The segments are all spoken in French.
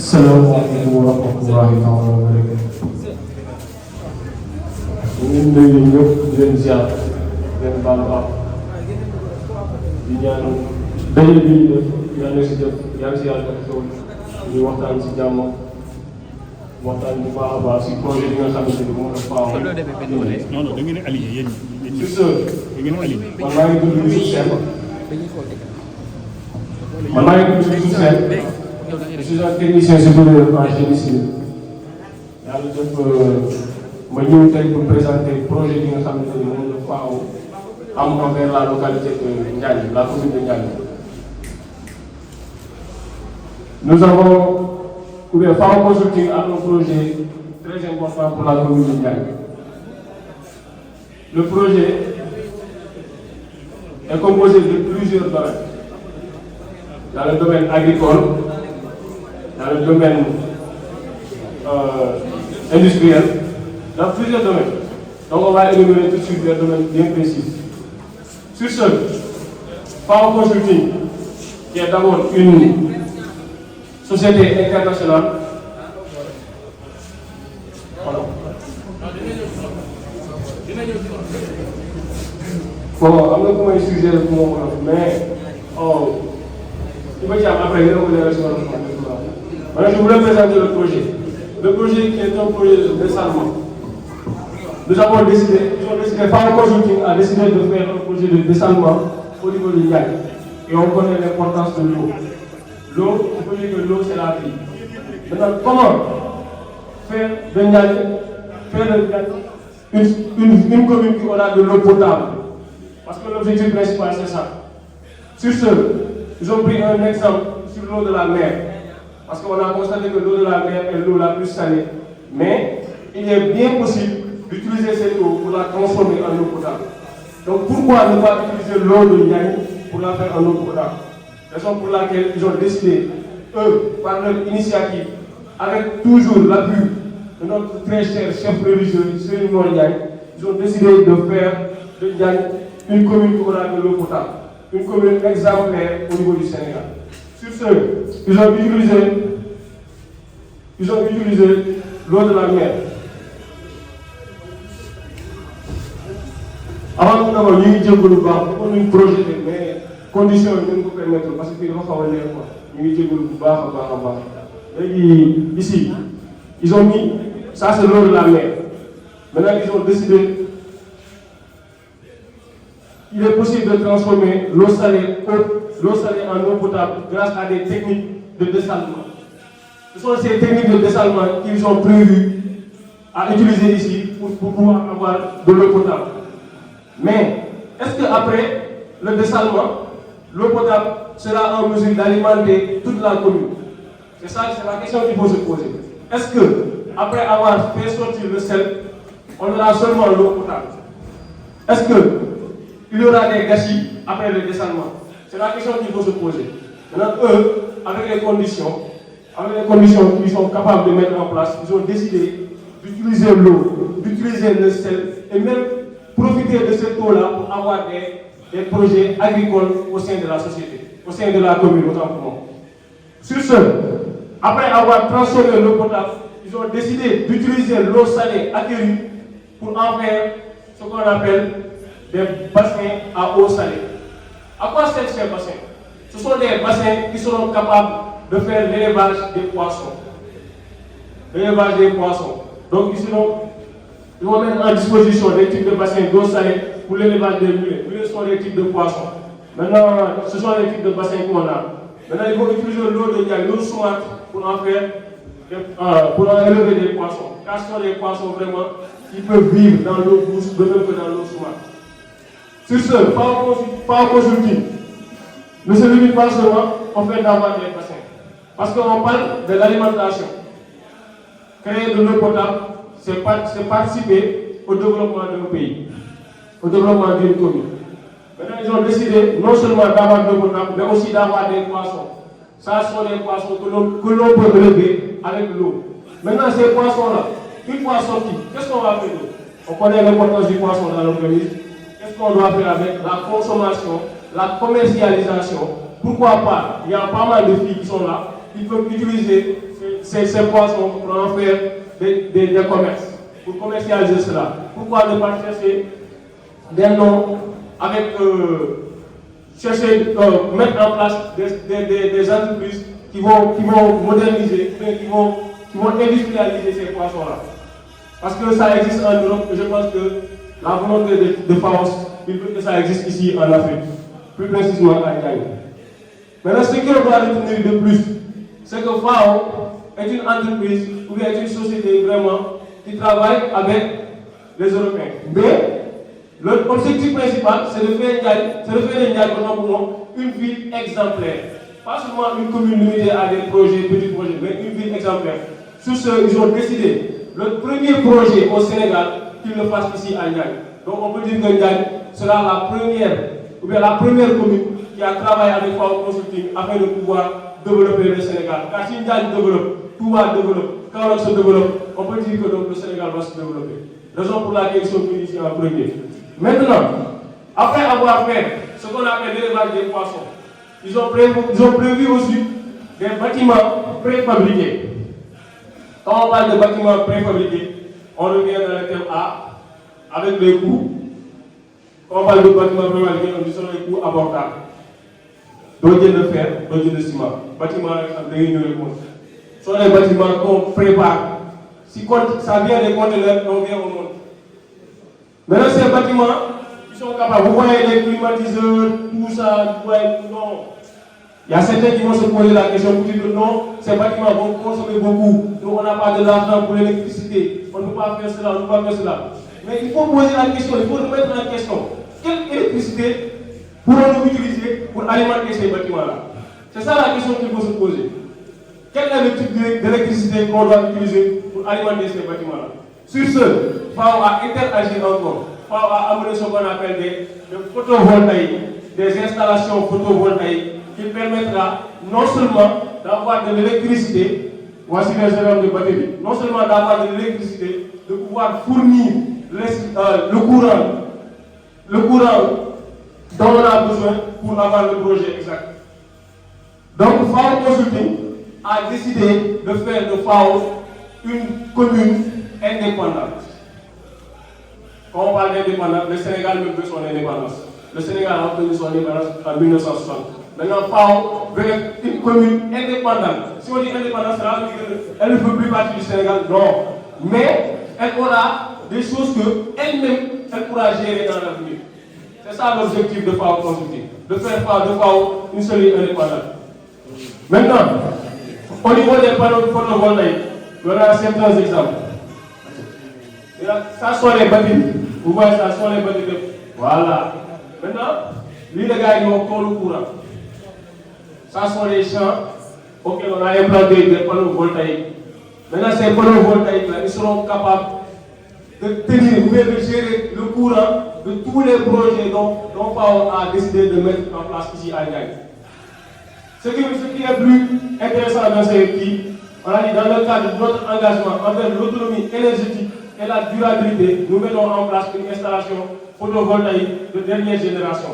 salaamaaleykum wa rahmatullahi taala wa barakatuh. ñu ngi nuyu ñëpp di leen ziar di leen baalu àq di ñaan daje bi ñu def yàlla si def yàlla si yàlla def xew ñu waxtaan si jàmm waxtaan bu baax a baax si projet bi nga xamante ni moom la faaw. non non da ngeen a aligné yéen ñi. sur ce da ngeen a aligné. man maa ngi tudd Youssouf Sène man maa ngi tudd Youssouf Sène je suis un technicien supérieur en génie civil yàlla def ma ñëw tey pour présenter projet bi nga xamante ni moom la faaw am envers la localité de Ndiagne, la commune de Ndiagne. Nous avons ouvert FAO Consulting à un projet très important pour la commune de Ndiagne. Le projet est composé de plusieurs domaines. Dans le domaine agricole, dans le domaine industriel, dans plusieurs domaines. Donc on va énumérer tout de suite des domaines bien précis. Sur ce, FAO Consulting, qui est d'abord une société internationale, bon, am na sujet pour moi, mais il va dire après, je voulais présenter le projet. Le projet qui est un projet de dessalement. Nous avons décidé, FAO Consulting a décidé de faire un projet de dessalement au niveau du Ndiagne. Et on connaît l'importance de l'eau. L'eau, on peut dire que l'eau c'est la vie. Maintenant, comment faire de Ndiagne, une commune qui aura de l'eau potable? Parce que l'objectif principal c'est ça. Sur ce, ils ont pris un exemple sur l'eau de la mer. Parce qu'on a constaté que l'eau de la mer est l'eau la plus salée. Mais il est bien possible d'utiliser cette eau pour la transformer en eau potable. Donc pourquoi ne pas utiliser l'eau de Ndiagne pour la faire en eau potable? Raison pour laquelle ils ont décidé, eux, par leur initiative, avec toujours l'appui de notre très cher chef religieux, Serigne Mor Ndiaye, ils ont décidé de faire de Ndiagne une commune qui aura de l'eau potable, une commune exemplaire au niveau du Sénégal. Sur ce, ils ont utilisé l'eau de la mer. Avant tout d'abord, nous avons un projet, mais conditions ne nous permettent parce que nous avons un ici, ils ont mis, ça c'est l'eau de la mer. Maintenant, ils ont décidé, il est possible de transformer l'eau salée en eau potable grâce à des techniques de dessalement. Ce sont ces techniques de dessalement qu'ils ont prévues à utiliser ici pour pouvoir avoir de l'eau potable. Mais est-ce qu'après le dessalement, l'eau potable sera en mesure d'alimenter toute la commune? C'est ça, c'est la question qu'il faut se poser. Est-ce qu'après avoir fait sortir le sel, on aura seulement l'eau potable? Est-ce qu'il y aura des gâchis après le dessalement? C'est la question qu'il faut se poser. Maintenant, eux, avec les conditions qu'ils sont capables de mettre en place, ils ont décidé d'utiliser l'eau, d'utiliser le sel et même profiter de cette eau-là pour avoir des projets agricoles au sein de la société, au sein de la commune, autant pour moi. Sur ce, après avoir transformé l'eau potable, ils ont décidé d'utiliser l'eau salée acquérie pour en faire ce qu'on appelle des bassins à eau salée. À quoi servent ces bassins? Ce sont des bassins qui seront capables de faire l'élevage des poissons. L'élevage des poissons. Donc ils vont mettre en disposition des types de bassins d'eau salée pour l'élevage des mulets. Mulets sont des types de poissons. Maintenant, ce sont les types de bassins qu'on a. Maintenant, ils vont utiliser l'eau de Ndiagne, l'eau saumâtre, pour en élever des poissons. Car ce sont des poissons vraiment qui peuvent vivre dans l'eau douce, de même que dans l'eau saumâtre. Sur ce, FAO Consulting ne se limite pas seulement au fait d'avoir des bassins. Parce qu'on parle de l'alimentation. Créer de l'eau potable, c'est participer au développement de nos pays, au développement d'une commune. Maintenant, ils ont décidé non seulement d'avoir de l'eau potable, mais aussi d'avoir des poissons. Ça, ce sont des poissons que l'on peut élever avec l'eau. Maintenant, ces poissons-là, une fois sortis, qu'est-ce qu'on va faire d'eux? On connaît l'importance du poisson dans l'organisme. Qu'est-ce qu'on doit faire avec la consommation, la commercialisation? Pourquoi pas? Il y a pas mal de filles qui sont là, qui peuvent utiliser ces poissons pour en faire des commerces, pour commercialiser cela. Pourquoi ne pas chercher des noms avec mettre en place des entreprises qui vont moderniser, qui vont industrialiser ces poissons-là. Parce que ça existe en Europe et je pense que la volonté de FAO, il veut que ça existe ici en Afrique, plus précisément à Niaï. Maintenant, ce qu'on doit retenir de plus, c'est que FAO est une entreprise ou bien est une société vraiment qui travaille avec les Européens. Mais l'objectif principal, c'est de faire de Niaï une ville exemplaire. Pas seulement une commune limitée à des projets, petits projets, mais une ville exemplaire. Sur ce, ils ont décidé le premier projet au Sénégal qu'ils le fassent ici à Niaï. Donc on peut dire que Niaï sera la première commune qui a travaillé avec FAO Consulting afin de pouvoir développer le Sénégal. Car si Niaï développe, tout va développer. Quand on se développe, on peut dire que donc, le Sénégal va se développer. Raison pour laquelle ils sont venus ici en premier. Maintenant, après avoir fait ce qu'on appelle l'élevage des poissons, ils ont prévu aussi des bâtiments préfabriqués. Quand on parle de bâtiments préfabriqués, on revient dans le thème A, avec les coûts. Quand on parle de bâtiments préfabriqués, on dit sur les coûts abordables. Dodge de fer, dodge de ciment. Bâtiments de réunion de compte. Ce sont les bâtiments qu'on prépare. Si ça vient des conteneurs, on vient au monde. Maintenant, ces bâtiments, ils sont capables. Vous voyez les climatiseurs, tout ça, vous voyez, non. Il y a certains qui vont se poser la question pour dire que non, ces bâtiments vont consommer beaucoup. Nous, on n'a pas de l'argent pour l'électricité. On ne peut pas faire cela, on ne peut pas faire cela. Mais il faut poser la question, il faut remettre en question. Quelle électricité pourrons-nous utiliser pour alimenter ces bâtiments-là? C'est ça la question qu'il faut se poser. Quel est le type d'électricité qu'on doit utiliser pour alimenter ces bâtiments-là? Sur ce, FAO a interagi encore. FAO a amené ce qu'on appelle des photovoltaïques, des installations photovoltaïques qui permettra non seulement d'avoir de l'électricité, voici les exemples de batterie, non seulement d'avoir de l'électricité, de pouvoir fournir le courant dont on a besoin pour avoir le projet exact. Donc FAO Consulting a décidé de faire de FAO une commune indépendante. Quand on parle d'indépendance, le Sénégal même veut son indépendance. Le Sénégal a obtenu son indépendance en 1960. Maintenant, FAO veut être une commune indépendante. Si on dit indépendance, elle ne fait plus partie du Sénégal, non. Mais elle aura des choses qu'elle-même, elle pourra gérer dans l'avenir. C'est ça l'objectif de FAO Consulting, de faire de FAO une seule indépendante. Maintenant, au niveau des panneaux photovoltaïques, il y aura certains exemples. Ça sont les bâtiments. Vous voyez, ça sont les bâtiments. Voilà. Maintenant, les gars, ils ont le courant. Ça sont les champs auxquels on a implanté des panneaux voltaïques. Maintenant, ces panneaux voltaïques-là, ils seront capables de tenir, de gérer le courant de tous les projets dont FAO a décidé de mettre en place ici à Niaï. Ce qui est plus intéressant dans ces équipes, on a dit dans le cadre de notre engagement envers l'autonomie énergétique et la durabilité, nous mettons en place une installation photovoltaïque de dernière génération.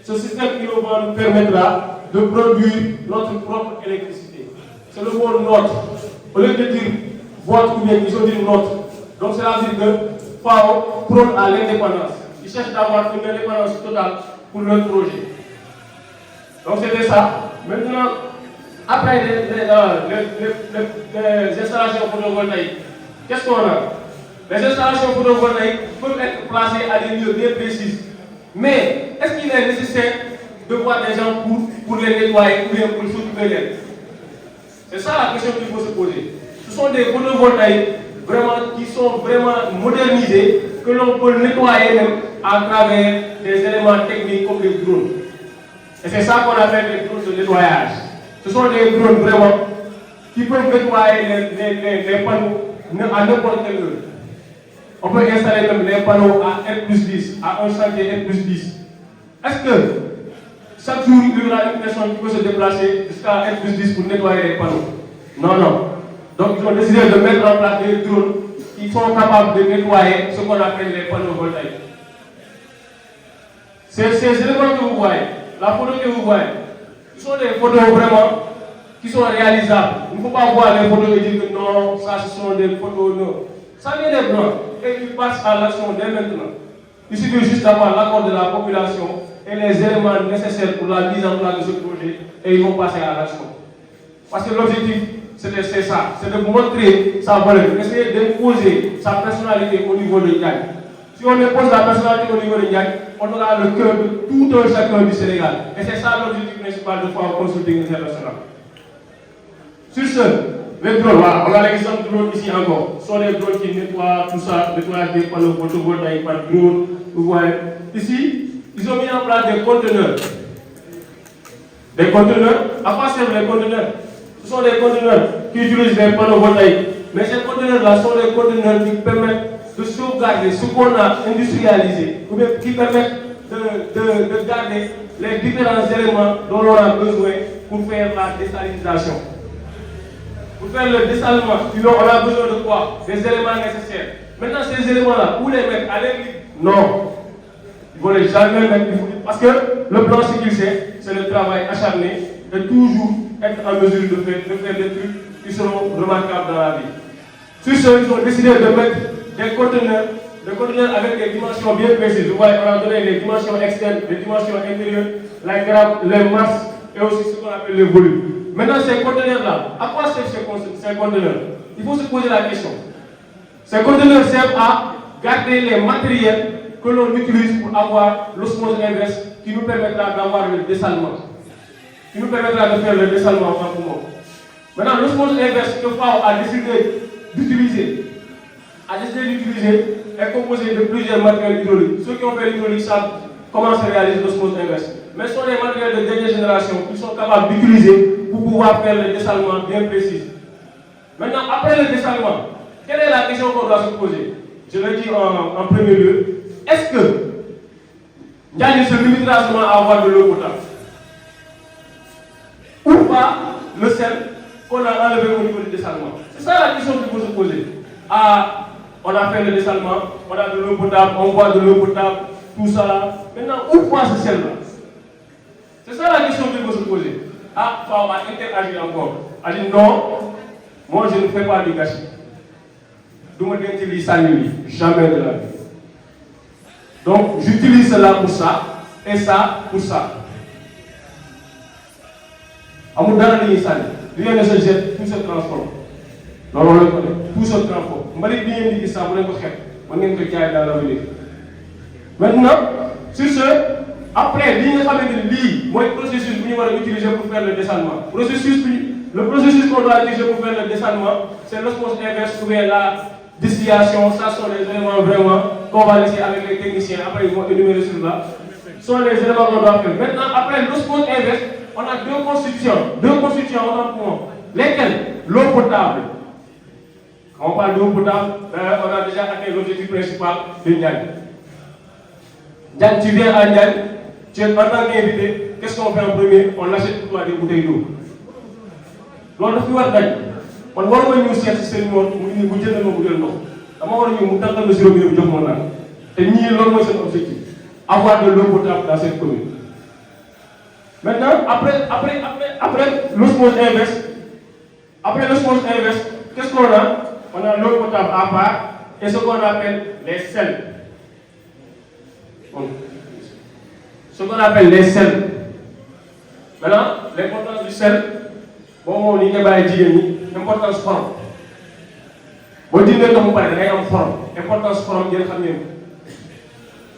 Ce système innovant nous permettra de produire notre propre électricité. C'est le mot notre. Au lieu de dire votre ou bien ils ont dit notre. Donc cela veut dire que FAO prône à l'indépendance. Ils cherchent d'avoir une indépendance totale pour leur projet. Donc c'était ça. Maintenant, après les installations photovoltaïques, qu'est-ce qu'on a? Les installations photovoltaïques peuvent être placées à des lieux bien précis. Mais est-ce qu'il est nécessaire de voir des gens pour les nettoyer ou bien pour s'occuper d'elles? C'est ça la question qu'il faut se poser. Ce sont des photovoltaïques qui sont vraiment modernisés, que l'on peut nettoyer même à travers des éléments techniques comme les drones. Et c'est ça qu'on appelle les drones de nettoyage. Ce sont des drones vraiment qui peuvent nettoyer les panneaux à n'importe quelle heure. On peut installer même les panneaux à R+10, à un chantier R+10. Est-ce que chaque jour il y aura une personne qui peut se déplacer jusqu'à R+10 pour nettoyer les panneaux? Non, non. Donc ils ont décidé de mettre en place des drones qui sont capables de nettoyer ce qu'on appelle les panneaux voltaïques. Ces éléments que vous voyez, la photo que vous voyez, ce sont des photos vraiment qui sont réalisables. Il ne faut pas voir les photos et dire que non, ça ce sont des photos, non. Ça vient des blancs et ils passent à l'action dès maintenant. Il suffit juste d'avoir l'accord de la population et les éléments nécessaires pour la mise en place de ce projet et ils vont passer à l'action. Parce que l'objectif, c'est ça, c'est de montrer sa valeur, d'essayer d'imposer sa personnalité au niveau de Ndiaye. Si on impose la personnalité au niveau de Ndiaye, on aura le cœur de tout un chacun du Sénégal. Et c'est ça l'objectif principal de Foire Consulting International. Sur ce, les drones, voilà, on a l'exemple de drones ici encore. Ce sont les drones qui nettoient tout ça, nettoient des panneaux photovoltaïques par drone. Vous voyez. Ici, ils ont mis en place des conteneurs. Des conteneurs, à quoi servent les conteneurs? Ce sont des conteneurs qui utilisent des panneaux voltaïques. Mais ces conteneurs-là sont des conteneurs qui permettent de sauvegarder ce qu'on a industrialisé, ou bien qui permettent de garder les différents éléments dont on a besoin pour faire la désalinisation. Pour faire le dessalement, on a besoin de quoi? Des éléments nécessaires. Maintenant, ces éléments-là, où les mettre? À l'air libre? Non. Il ne faut les jamais mettre. Parce que le plan, ce qu'il sait, c'est le travail acharné et toujours être en mesure de faire des trucs qui seront remarquables dans la vie. Sur ce, ils ont décidé de mettre des conteneurs avec des dimensions bien précises. Vous voyez, on a donné les dimensions externes, les dimensions intérieures, la gramme, les masses et aussi ce qu'on appelle le volume. Maintenant, ces conteneurs-là, à quoi servent ces conteneurs? Il faut se poser la question. Ces conteneurs servent à garder les matériels que l'on utilise pour avoir l'osmose inverse qui nous permettra d'avoir le dessalement. Qui nous permettra de faire le dessalement en tant que mot. Maintenant, l'osmose inverse que FAO a décidé d'utiliser est composé de plusieurs matériels hydrauliques. Ceux qui ont fait l'hydraulique savent comment se réalise l'osmose inverse. Mais ce sont des matériels de dernière génération qu'ils sont capables d'utiliser pour pouvoir faire le dessalement bien précis. Maintenant, après le dessalement, quelle est la question qu'on doit se poser? Je l'ai dit en premier lieu. Est-ce que Ndiaye se limitera seulement à avoir de l'eau potable? Ou pas le sel qu'on a enlevé au niveau du dessalement? C'est ça la question qu'il faut se poser. Ah, on a fait le dessalement, on a de l'eau potable, on boit de l'eau potable, tout ça là. Maintenant, où passe ce sel-là? C'est ça la question qu'il faut se poser. Ah, FAO a interagi encore. A dit non, moi je ne fais pas de gâchis. Donc, jamais de la vie. Donc, j'utilise cela pour ça, et ça pour ça. Rien ne se jette, tout se transforme. Tout se transforme. Maintenant, sur ce, après, le processus que nous allons utiliser pour faire le dessalement. Le processus qu'on doit utiliser pour faire le dessalement, c'est l'osmose inverse ou bien la distillation. Ça sont les éléments vraiment qu'on va laisser avec les techniciens. Après, ils vont énumérer sur là. Ce sont les éléments qu'on doit faire. Maintenant, après l'osmose inverse, on a deux constituants. Deux constituants, on a pour lesquels? L'eau potable. Quand on parle d'eau potable, on a déjà atteint l'objectif principal de Ndiaye. Ndiaye, tu viens à Ndiaye, tu es en tant qu'invité, qu'est-ce qu'on fait en premier? On achète pour toi des bouteilles d'eau. Loolu daf ñu war dañ man waruma ñëw seet si seen moom mu jëndal ma butéel ndox dama war a ñëw mu tàngal ma sirop bi jox ma naan te ñii loolu mooy seen objectif avoir de l'eau potable dans cette commune. Maintenant après l'osmose inverse, qu'est-ce qu'on a? On a l'eau potable à part et ce qu'on appelle les sels. Ce qu'on appelle les sels. Maintenant, l'importance du sel. Bon, ni nga bàyyi jigéen ñi importance xorom boo dindee ndox mu pare da ngay am xorom importance xorom ngeen xam ngeen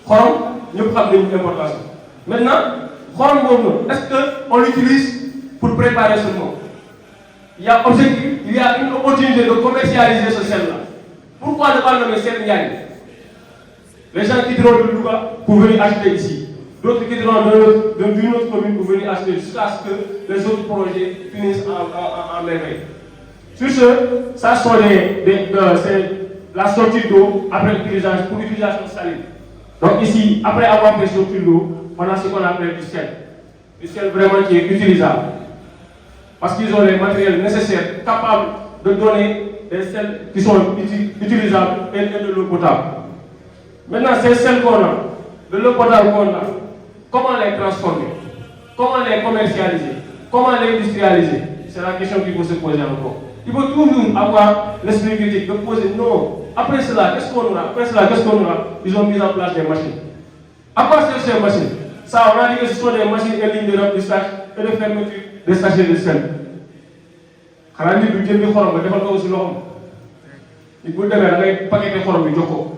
xorom ñëpp xam nañu importance maintenant xorom boobu est-ce que on l'utilise pour préparer ce mot? Il y a une opportunité de commercialiser ce sel-là. Pourquoi ne pas nommer sel Ndiaye? Les gens quitteront de Louga pour venir acheter ici. D'autres quitteront d'une autre commune pour venir acheter jusqu'à ce que les autres projets finissent en merveille. Sur ce, ça sont c'est la sortie d'eau après l'utilisation, pour l'utilisation saline. Donc ici, après avoir fait sortir l'eau, on a ce qu'on appelle du sel. Du sel vraiment qui est utilisable. Parce qu'ils ont les matériels nécessaires, capables de donner des sels qui sont utilisables et de l'eau potable. Maintenant, ces sels qu'on a, de l'eau potable qu'on a, comment les transformer? Comment les commercialiser? Comment les industrialiser? c'est la question qu'il faut se poser encore. Il faut toujours avoir l'esprit critique de poser non. Après cela, qu'est-ce qu'on aura? Ils ont mis en place des machines. À quoi servent ces machines? Ça, on a dit que ce sont des machines et lignes de remplissage et de fermeture des sachets de sel. Quand on dit que Dieu xorom aussi loxom. Il faut des paquets de xorom bi jox ko.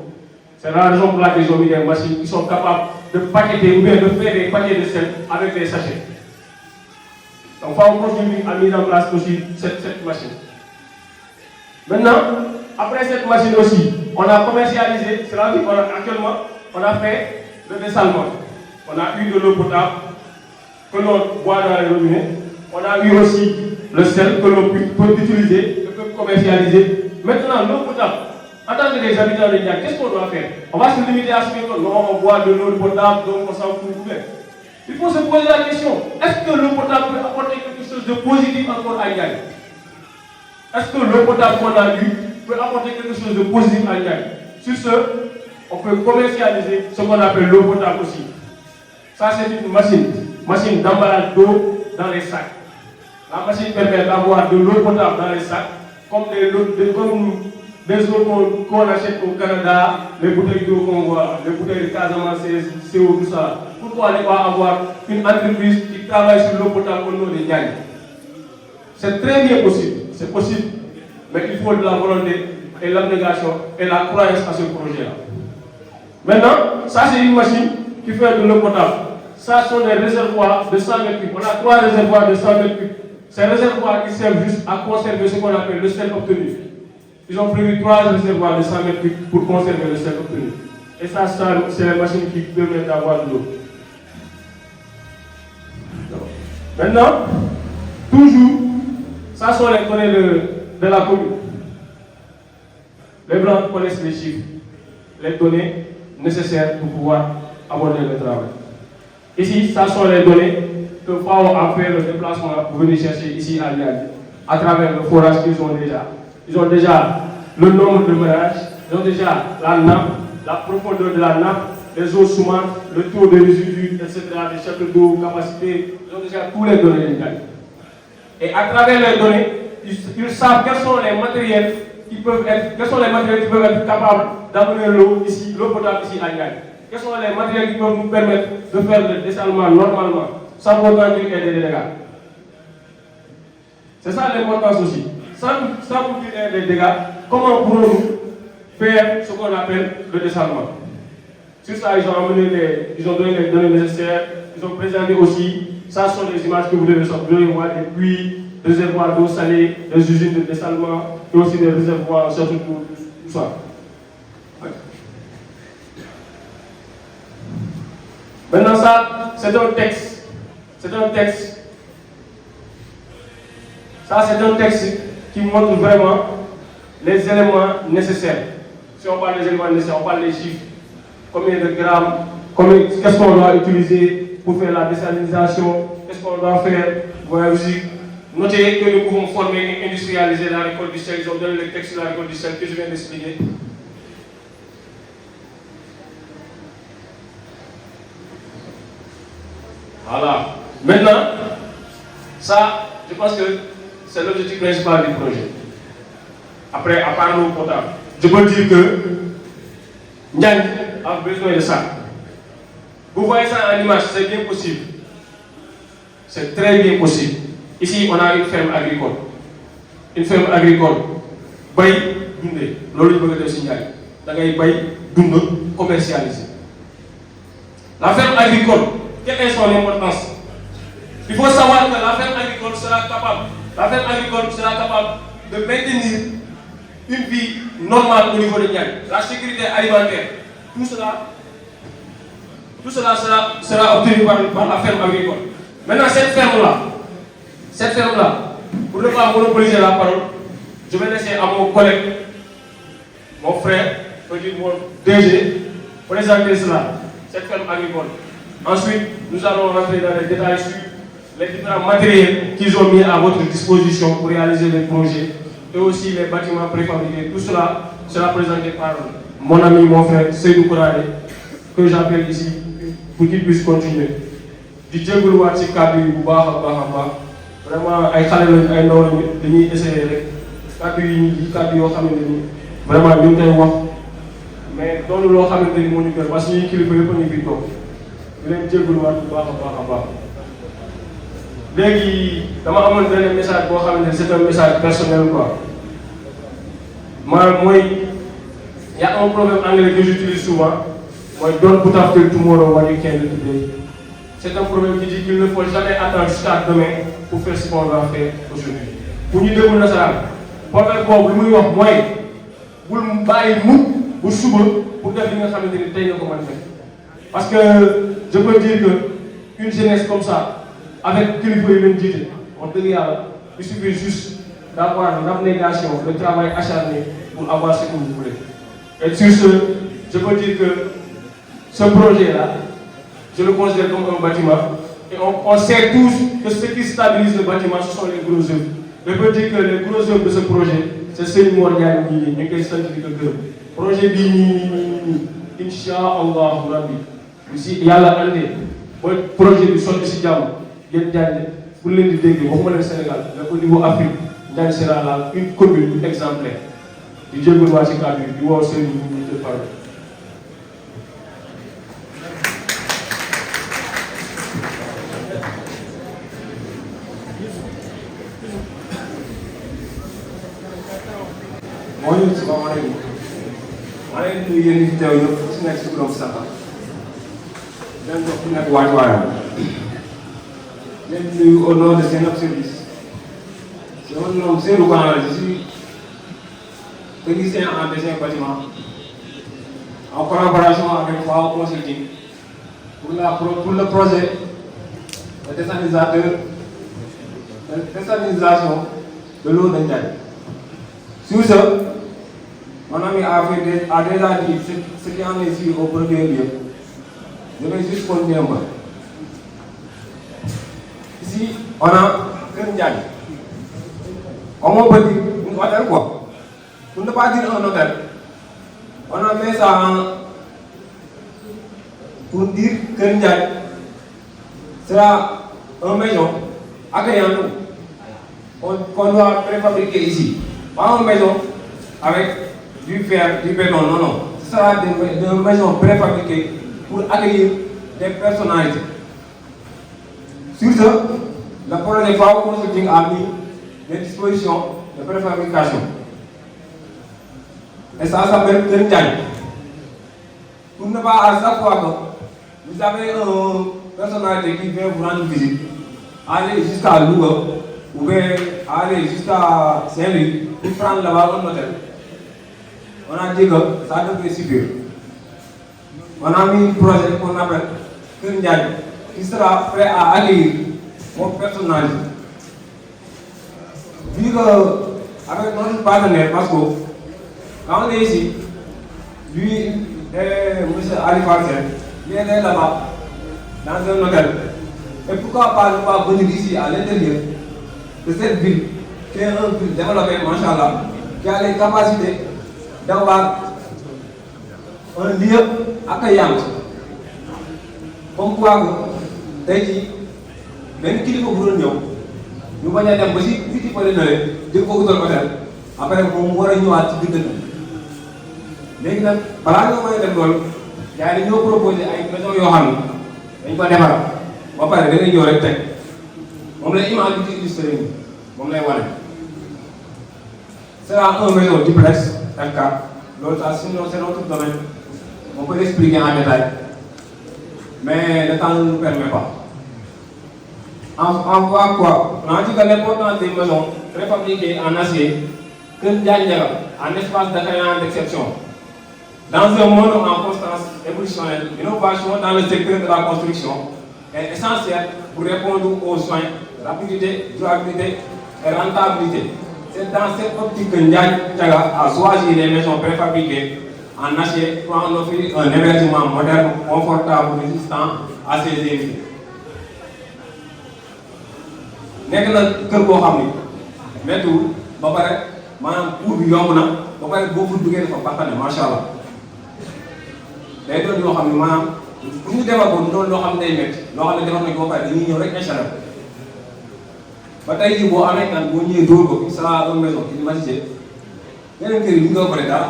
C'est la raison pour laquelle ils ont mis des machines qui sont capables de paqueter ou bien de faire des paquets de sel avec des sachets. Donc, Fao Consulting a mis en place aussi cette machine. Maintenant, après cette machine aussi, on a commercialisé, cela dit actuellement, on a fait le dessalement. On a eu de l'eau potable que l'on boit dans les robinets. On a eu aussi le sel que l'on peut utiliser, que peut commercialiser. Maintenant, l'eau potable, en tant que des habitants de Niack, qu'est-ce qu'on doit faire? On va se limiter à ce que non, on boit de l'eau potable, donc on s'en fout. Il faut se poser la question, est-ce que l'eau potable peut apporter quelque chose de positif encore à Niack? Est-ce que l'eau potable qu'on a eue peut apporter quelque chose de positif à Niack? Sur ce, on peut commercialiser ce qu'on appelle l'eau potable aussi. Ça, c'est une machine d'emballage d'eau dans les sacs. La machine permet d'avoir de l'eau potable dans les sacs, comme des eaux qu'on achète au Canada, les bouteilles d'eau qu'on voit, les bouteilles de Casamance, CO, tout ça. Pourquoi ne pas avoir une entreprise qui travaille sur l'eau potable au nom de Niack? C'est très bien possible, c'est possible, mais il faut de la volonté et l'abnégation et la croyance à ce projet-là. Maintenant, ça c'est une machine qui fait de l'eau potable. Ça sont des réservoirs de 100 mètres cubes. On a 3 réservoirs de 100 mètres cubes. Ces réservoirs qui servent juste à conserver ce qu'on appelle le sel obtenu. Ils ont prévu 3 réservoirs de 100 mètres cubes pour conserver le sel obtenu. Et ça c'est la machine qui permet d'avoir de l'eau. Maintenant, toujours, ça sont les données de la commune. Les Blancs connaissent les chiffres, les données nécessaires pour pouvoir aborder le travail. Ici, ça sont les données que FAO a fait le déplacement pour venir chercher ici à Niack, à travers le forage qu'ils ont déjà. Ils ont déjà le nombre de ménages, ils ont déjà la nappe, la profondeur de la nappe, les eaux sous-marines, le taux de résidus, etc., les châteaux d'eau, capacité, ils ont déjà tous les données de Niack. Et à travers les données, ils savent quels sont les matériels qui peuvent être capables d'amener l'eau ici, l'eau potable ici à Niack. Quels sont les matériels qui peuvent nous permettre de faire le dessalement normalement, sans pourtant qu'il y ait des dégâts. C'est ça l'importance aussi. Sans qu'il y ait des dégâts, comment pourrons-nous faire ce qu'on appelle le dessalement? Sur ça, ils ont donné les données nécessaires, ils ont présenté aussi. Ça sont les images que vous devez voir, des puits, des réservoirs d'eau salée, des usines de dessalement, et aussi des réservoirs, surtout tout ça. Ouais. Maintenant, ça, c'est un texte. C'est un texte. Ça, c'est un texte qui montre vraiment les éléments nécessaires. Si on parle des éléments nécessaires, on parle des chiffres. Combien de grammes, qu'est-ce qu'on doit utiliser pour faire la désalinisation, qu'est-ce qu'on doit faire. Voilà, notez que nous pouvons former et industrialiser la récolte du sel. Ils ont donné le texte de la récolte du sel que je viens d'expliquer. Voilà. Maintenant, ça, je pense que c'est l'objectif principal du projet. Après, à part l'eau potable, je peux dire que Niack a besoin de ça. Vous voyez ça en image, c'est bien possible. C'est très bien possible. Ici, on a une ferme agricole. Une ferme agricole. Bay, dundé. Lolo ñu bëgg def ci Niack. Da ngay bay, dund, commercialiser. La ferme agricole, quelle est son importance? Il faut savoir que la ferme agricole sera capable de maintenir une vie normale au niveau de Niack. La sécurité alimentaire, tout cela sera obtenu par la ferme agricole. Maintenant, cette ferme-là, pour ne pas monopoliser la parole, je vais laisser à mon collègue, mon frère, mon DG, présenter cela, cette ferme agricole. Ensuite, nous allons rentrer dans les détails sur les différents matériels qu'ils ont mis à votre disposition pour réaliser les projets et aussi les bâtiments préfabriqués. Tout cela sera présenté par mon ami, mon frère, Seydou Kourade, que j'appelle ici pour qu'il puisse continuer. Du jégaluwaat ci kàddu yi bu baax a baax vraiment ay xale lañ ay ndaw lañu dañuy essayer rek kàddu yoo xamante ni vraiment ñu ngi koy wax mais doonu loo xamante ni moo ñu gën parce que ñuy kilifa yëpp a ngi fi toog di leen jégaluwaat bu baax a baax. léegi dama amoon benn message boo xamante ne c'est un message personnel quoi maanaam mooy y a un proverbe anglais que j'utilise souvent mooy don't put off till tomorrow what you can do today. C'est un proverbe qui dit qu'il ne faut jamais attendre jusqu'à demain pour faire ce qu'on va faire aujourd'hui. bu ñu déglu nasaraan proverbe boobu li muy wax mooy bul bàyyi mukk bu suba pour def li nga xamante ni tey nga ko mën a def parce que je peux dire que une jeunesse comme ça. Avec kilifa yi leen jiite wax dëgg yàlla il suffit juste d'avoir l'abnégation, le travail acharné pour avoir ce que vous voulez. Et sur ce, je peux dire que ce projet-là, je le considère comme un bâtiment. Et on sait tous que ce qui stabilise le bâtiment, ce sont les gros œuvres. Je peux dire que les gros œuvres de ce projet, c'est Serigne Mor Ndiaye ñu ngi koy sant di ko gërëm. Projet bii nii incha allahu rabbi bu si yàlla andee ba projet bi sotti si jàmm. yéen Ndiaye pour leen di dégg waxuma leen Sénégal mais au niveau Afrique Ndiaye sera là une commune exemplaire di jégalu waa si kàddu yi di woo seen ñu jël parole. moo ñu si maa ngi nuyu yéen ñi fi teew yëpp su nekk si turam sax dañ jox ku nekk waajwaayam leen nuyu au nom de Senab Service. Mon nom c'est Rouban, je suis technicien en dessin bâtiment en collaboration avec FAO Consulting pour le projet de désalinisation de l'eau de Ndiaye. Sur ce, mon ami a déjà dit ce qui en est ici au premier lieu. Je vais juste continuer un peu. Ici, on a Kër Ndiaye. Comme on peut dire, un hôtel quoi. Pour ne pas dire un hôtel, on a fait ça pour dire Kër Ndiaye sera une maison accueillante qu'on doit préfabriquer ici. Pas une maison avec du fer, du béton, non, non. Ce sera une maison préfabriquée pour accueillir des personnalités. Sur ce, le projet FAO Consulting a mis des dispositions de préfabrication. Et ça s'appelle Kër Ndiaye. Pour ne pas à chaque fois que vous avez une personnalité qui vient vous rendre visite, aller jusqu'à Louga ou bien aller jusqu'à Saint-Louis pour prendre là-bas un hôtel. On a dit que ça devrait suffire. On a mis un projet qu'on appelle Kër Ndiaye qui sera prêt à accueillir vos personnalités. Vu que avec notre partenaire, parce que quand on est ici, lui et M. Ali Farsen, il est là-bas, dans un hôtel. Et pourquoi pas ne pas venir ici à l'intérieur de cette ville, qui est une ville développée, machallah, qui a les capacités d'avoir un lieu accueillant. Comme quoi, tey jii benn kilifa bu doon ñëw ñu bañ a dem ba si fii ci fële na leen di ko utal hôtel après moom mu war a ñëwaat ci biir dëkk léegi nag balaa nga mën a def loolu gars yi dañoo proposé ay maison yoo xam ne dañ ko defar ba pare da ngay ñëw rek teg moom la image bi ci illustré nii moom lay wane. C'est un maison duplex F4 loolu ça sinon c'est notre domaine on peut l'expliquer en détail mais le temps ne nous permet pas. En voit quoi? On a dit que l'importance des maisons préfabriquées en acier, que en espace d'accueil d'exception. Dans un monde en constante évolution, l'innovation dans le secteur de la construction est essentielle pour répondre aux soins, rapidité, durabilité et rentabilité. C'est dans cette optique que Ndiaye a choisi les maisons préfabriquées en acier pour en offrir un hébergement moderne, confortable, résistant à ses invités. nekk na kër boo xam ni méttiwul ba pare maanaam coût bi yomb na ba pare boo ko duggee dafa baaxane macha allah day doon loo xam ne maanaam bu ñu defar ko doon loo xam ne day métti loo xam ne defar nañ ko ba pare dañuy ñëw rek installé ba tey jii boo amee kan boo ñëwee dóor ko ça une maison climatisée yeneen kër yi ñu ngi ko bëri dara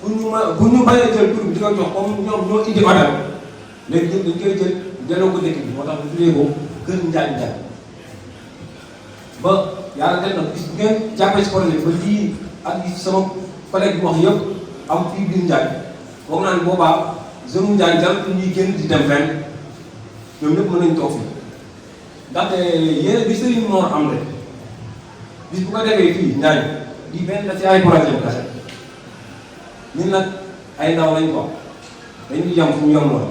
bu ñu bañ a jël tur bi di ko jox comme ñoom ñoo indi hôtel léegi dañ koy jël delloo ko dëkk bi moo tax ñu tuddee ko Kër Ndiaye Ndiaye ba yàlla def na bis bu ngeen jàppee si projet ba lii ak li sama collègue bi wax yëpp am fii biir Ndiaye foog naa ne boobaa jeune Ndiaye jarul ñuy génn di dem fenn ñoom ñëpp mën nañu toog fii ndaxte yéen bi Serigne Mor am de bis bu ko defee fii Ndiaye lii benn la ci ay projet bu kese ñun nag ay ndaw lañ ko dañuy yem fu ñu yem lool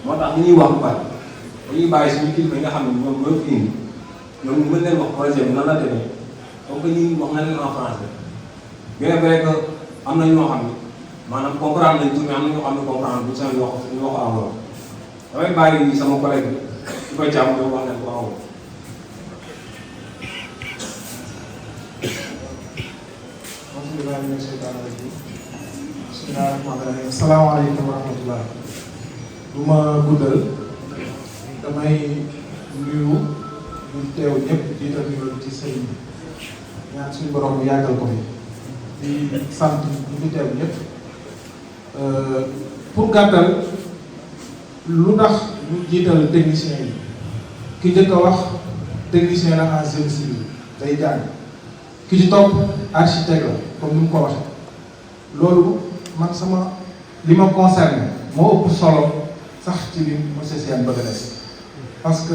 moo tax ñu ñuy wax lu bari dañuy bàyyi suñu kilifa yi nga xam ne ñoom ñoo fi indi ñoom ñu mën leen wax projet bi nan la demee comme que ñun wax na leen en français bien vrai que am na ñoo xam ne maanaam comprendre nañ tur mais am na ñoo xam ne comprendre bu seen wax ñu wax en wolof damay bàyyi sama collègue bi di koy jàmm ñoo wax leen ko en wolof. Asalaamaaleykum wa rahmatullah. Du ma guddal damay nuyu ñu teew ñëpp jiital nuyu ci sëriñ bi ñaan suñu borom mu yàggal ko fi di sant ñu fi teew ñëpp pour gàttal lu tax ñu jiital technicien yi ki njëkk a wax technicien la en génie civil day jàng ki ci topp architecte la comme ni mu ko waxee loolu man sama li ma concerné moo ëpp solo sax ci li monsieur Sène bëgg a des parce que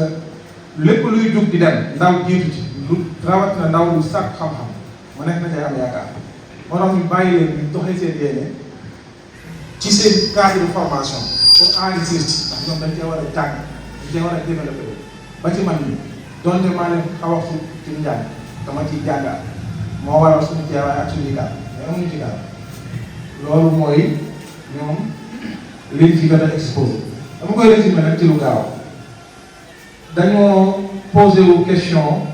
lépp luy jug di dem ndaw jiitu ci lu rawat na ndaw lu sàkk xam-xam ma nekk na cay am yaakaar moo tax ñu bàyyi leen ñu doxee seen yéene ci seen cadre de formation pour enrichir ci ndax ñoom dañ cee war a jàng dañ cee war a développé ba ci man mi donte maa leen xaw a ci njàng dama ciy jàngaat moo waral suñu teewaay ak suñuy gaal mais amuñu ci gaal loolu mooy ñoom liñ fi gën a exposé dama koy résumé nag ci lu gaaw dañoo posé wu question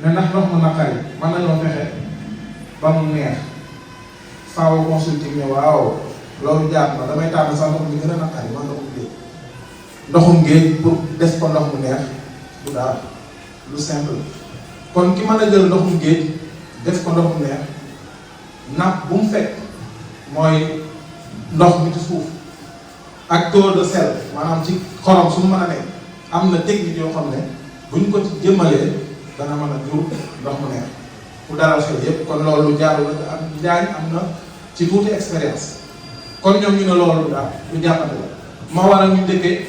ne ndax ndox mu naqari mën nañoo fexe ba mu neex faaw consulting ne waaw loolu jaar na damay tànn sax ndox mi gën a naqari man ndoxum géej pour def ko ndox mu neex du daal lu simple kon ki mën a jël ndoxum géej def ko ndox mu neex napp bu mu fekk mooy ndox mi ci suuf ak taux de sel maanaam ci xorom su mu mën a nekk am na technique yoo xam ne buñ ko ci jëmmalee dana mën a jur ndox mu neex pour dalal xel yépp kon loolu jaaru la am njaañ am na ci tuuti expérience kon ñoom ñu ne loolu daal lu jàppante la moo waral ñu dëkkee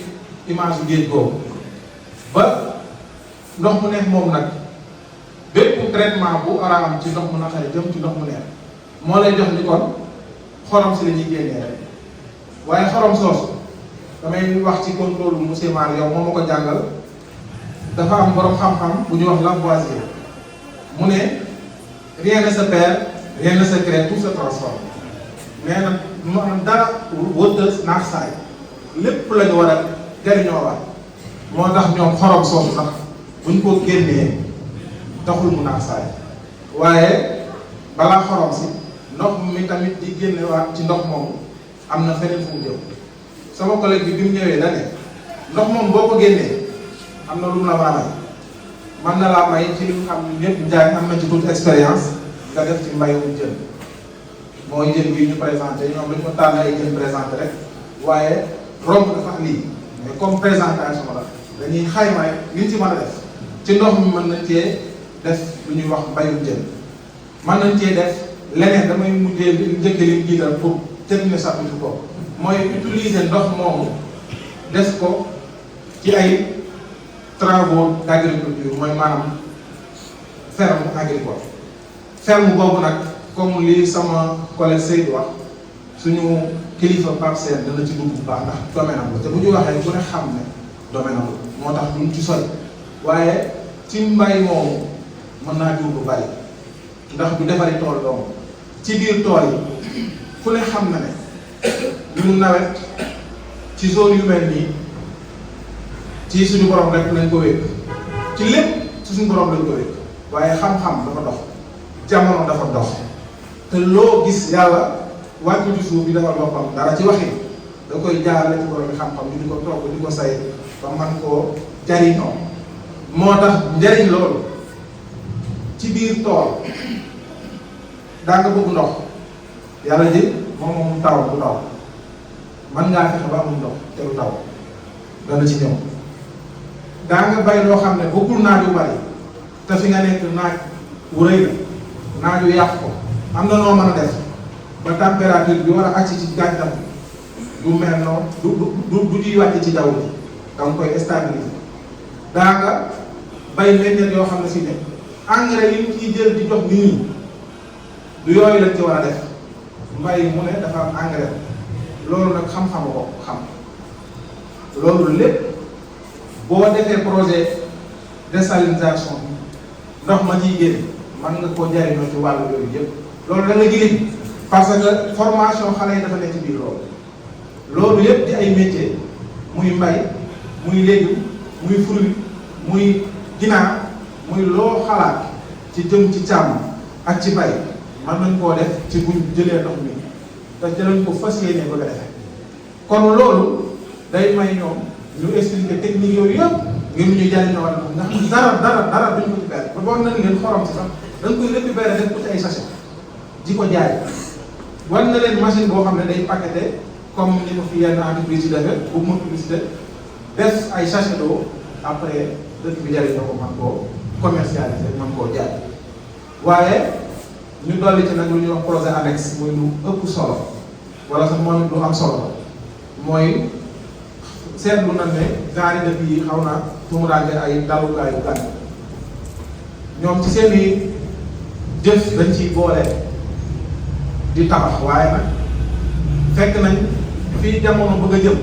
image yu géej googu ba ndox mu neex moom nag bépp traitement bu war a am ci ndox mu naqari jëm ci ndox mu neex moo lay jox ni kon xorom si la ñuy génnee rek waaye xorom soosu damay wax ci contrôle bu monsieur Mar yow moo ma ko jàngal dafa am borom xam-xam bu ñuy wax Lavoisier mu ne rien ne se perd rien ne se crée tout se transforme mais nag mu am dara wëtës naax saay lépp la ñu war a jariñoo waat moo tax ñoom xorom soosu sax buñ ko génnee taxul mu naax saay waaye balaa xorom si ndox mi tamit di génne waat ci ndox moomu am na feneen fu mu jëm sama collègue bi mu ñëwee da ne ndox moom boo ko génnee am na lu mu la mën na laa may ci li nga xam ne ñëpp njaay am na ci toute expérience nga def ci mbayum jën mooy jën bii ñu présenté ñoom dañu ko tànn ay jën présenté rek waaye romb dafa lii mais comme présentation la dañuy xayma li ñu ci mën a def ci ndox mi mën nañ cee def lu ñuy wax mbayum jën mën nañ cee def leneen damay mujjee njëkk li jiital pour terminer chapitre ko mooy utiliser ndox moomu def ko ci ay travaux d'agriculture mooy maanaam ferme agricole ferme boobu nag comme li sama collègue Seydou wax suñu kilifa Pape Sène dana ci dugg bu baax ndax domaine am la te bu ñu waxee ku ne xam ne domaine am la moo tax duñ ci sori waaye ci mbay moomu mën naa jur lu bari ndax du defari tool doomu ci biir tool yi ku ne xam na ne ñun nawet ci zone yu mel nii ci suñu borom rek nañ ko wékk ci lépp ci suñu borom lañ ko wékk waaye xam-xam dafa dox jamono dafa dox te loo gis yàlla wàccu ci suuf bi defal boppam dara ci waxi da koy jaarale ci borom bi xam-xam ñu di ko togg di ko say ba man koo jariñoo moo tax njariñ loolu ci biir tool daa nga bëgg ndox yàlla ji moom taw bu taw man ngaa fexe ba amul ndox te du taw dana ci ñëw daa nga bay loo xam ne bëggul naaj yu bari te fi nga nekk naaj wu rëy la naaj yu yàq ko am na noo mën a def ba température bi war a agsi ci gàncax du mel noonu du ciy wàcc ci jaww ji da nga koy stabiliser daa nga bay meññeet yoo xam ne si ne engrais yi ñu ciy jël di jox nit ñi du yooyu lañ ci war a def mbay mu ne dafa am engrais loolu nag xam-xamu ko xam loolu lépp boo defee projet désalinisation ndox ma ciy génn mën nga koo jariñoo ci wàllu yooyu yëpp loolu da nga jëriñ parce que formation xale yi dafa nekk ci biir loolu yëpp di ay métier muy mbay muy légume muy fruit muy ginaar muy loo xalaat ci jëm ci càmm ak ci bay mën nañ koo def ci buñ jëlee ndox mi te jëlañ ko fas yéene bëgg a defee kon loolu day may ñoom ñu expliquer technique yooyu yëpp ngir ñu jariñoo wala nga xam dara duñ ko ci benn ba boo nañ leen xorom si sax da nga koy récupérer def ko ci ay sachet di ko jaay war na leen machine boo xam ne day paqueté comme ni ko fi yenn entreprise yi defee bu mu publicité def ay sachet d'eau après dëkk bi jariñoo ko mën koo commercialiser mën koo jaay waaye ñu dolli ci nag lu ñuy wax projet annexe muy lu ëpp solo wala sax moom lu am solo mooy seetlu na ne genre dëkk yi xaw naa tumuraange ay dalukaayu gan ñoom ci seen i jëf dañ ciy boole di tabax waaye nag fekk nañ fii jamono bëgg a jëm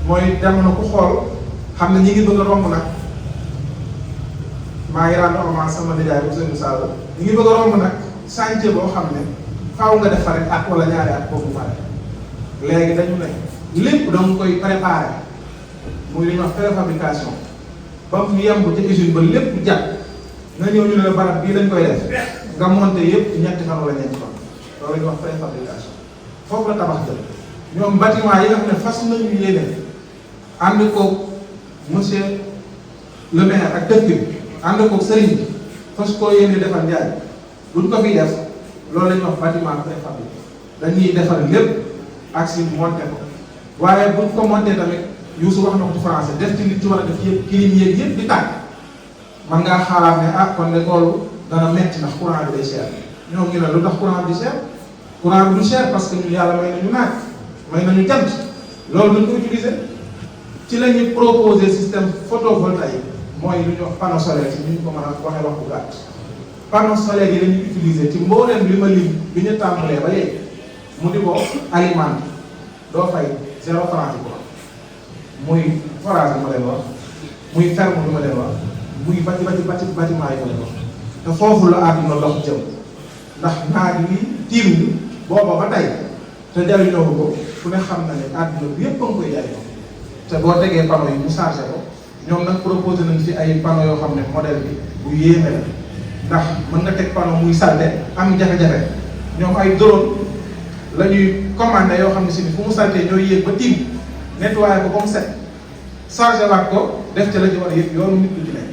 mooy jamono ku xool xam ne ñi ngi bëgg a romb nag maa ngi rendre hommage sama nijaay bu seen Sall ñi ngi bëgg a romb nag chantier boo xam ne faaw nga def fa rek at wala ñaari at boobu pare léegi dañu ne lépp danga koy préparer muy li ñuy wax préfabrication ba mu yemb ci usine ba lépp jàpp nga ñëw ñu ne la barab bii lañ koy def nga monter yëpp ñetti fan wala ñetti fan loolu la ñuy wax préfabrication foofu la tabax jël ñoom bâtiment yi nga xam ne fas nañu yéene ànd koog monsieur le maire ak dëkk bi ànd koog sëriñ bi fas koo yéene defal njaay buñ ko fiy def loolu la ñuy wax bâtiment préfabriqué dañuy defar lépp ak si monté ko waaye buñ ko monté tamit Youssou wax na ko ci français def ci li ci war a def yëpp kilim yéeg yëpp di tàkk man ngaa xaalaat ne ah kon de loolu dana metti ndax courant bi day cher ñoom ñu ne lu tax courant bi di cher courant bi du cher parce que ñun yàlla may nañu naaj may nañu jant loolu duñ ko utiliser ci la ñuy proposer système photovoltaïque mooy lu ñuy wax panneau solaire ci ñu ko mën a waxee wax bu gàtt panneau solaire yi la ñuy utiliser ci mbooleem li ma lim bi ñu tàmbalee ba léegi mu di ko alimenté doo fay 0 franc ko muy forage bi ma leen wax muy ferme bi ma leen wax muy bâtiment yi ma leen wax te foofu la àdduna dox jëm ndax naaj wi tiim ni booba ba tey te jariñoo ko fu ne xam na ne àdduna bi yëpp a ngi koy jariñoo te boo tegee panneau yi mu chargé ko ñoom nag proposé nañ fi ay panneau yoo xam ne modèle bi bu yéeme la ndax mën nga teg panneau muy salte am jafe-jafe ñoom ay drone la ñuy commandé yoo xam ne si ni fu mu saltee ñooy yéeg ba tiim nettoyé ko ba mu set chargé waat ko def ca la ci war a yëpp yoonu nit lu ci nekk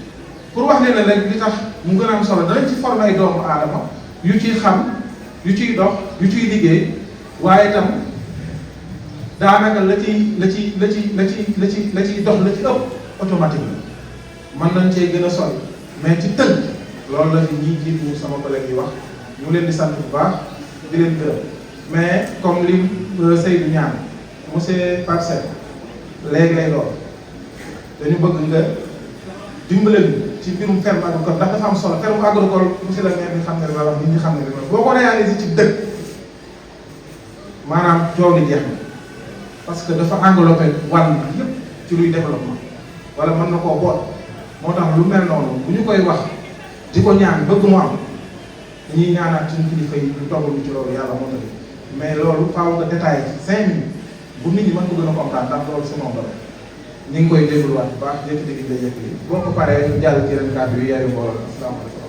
pour wax ne ne rek li tax mu gën a am solo danañ ci former ay doomu aadama yu ciy xam yu ciy dox yu ciy liggéey waaye itam daanaka la ciy dox la ci ëpp automatique la mën nañ cee gën a sori mais ci tënk loolu la fi ñi jiitu sama collègue yi wax ñu leen di sant bu baax di leen gërëm mais comme li Seydou ñaan monsieur Parcelle léegi lay doon dañu bëgg nga dimbale ñu ci mbirum ferme agricole ndax dafa am solo ferme agricole monsieur le maire bi xam ne la wax nit ñi xam ne la boo ko réalisé ci dëkk maanaam coow li jeex na parce que dafa englobé wàll yëpp ci luy développement wala mën na koo boot moo tax lu mel noonu bu ñu koy wax di ko ñaan bëgg mu am dañuy ñaanaat suñu kilifa yi ñu togg ñu ci loolu yàlla moo tax mais loolu faaw nga détaillé ci 5 minutes bu nit ñi mën ko gën a comprendre ndax loolu si moom la ñu ngi koy dégluwaat bu baax jékki-jékki day yëkkati boo ko paree ñu jàll ci yeneen kàddu yi yaayu mbooloo asalaamaaleykum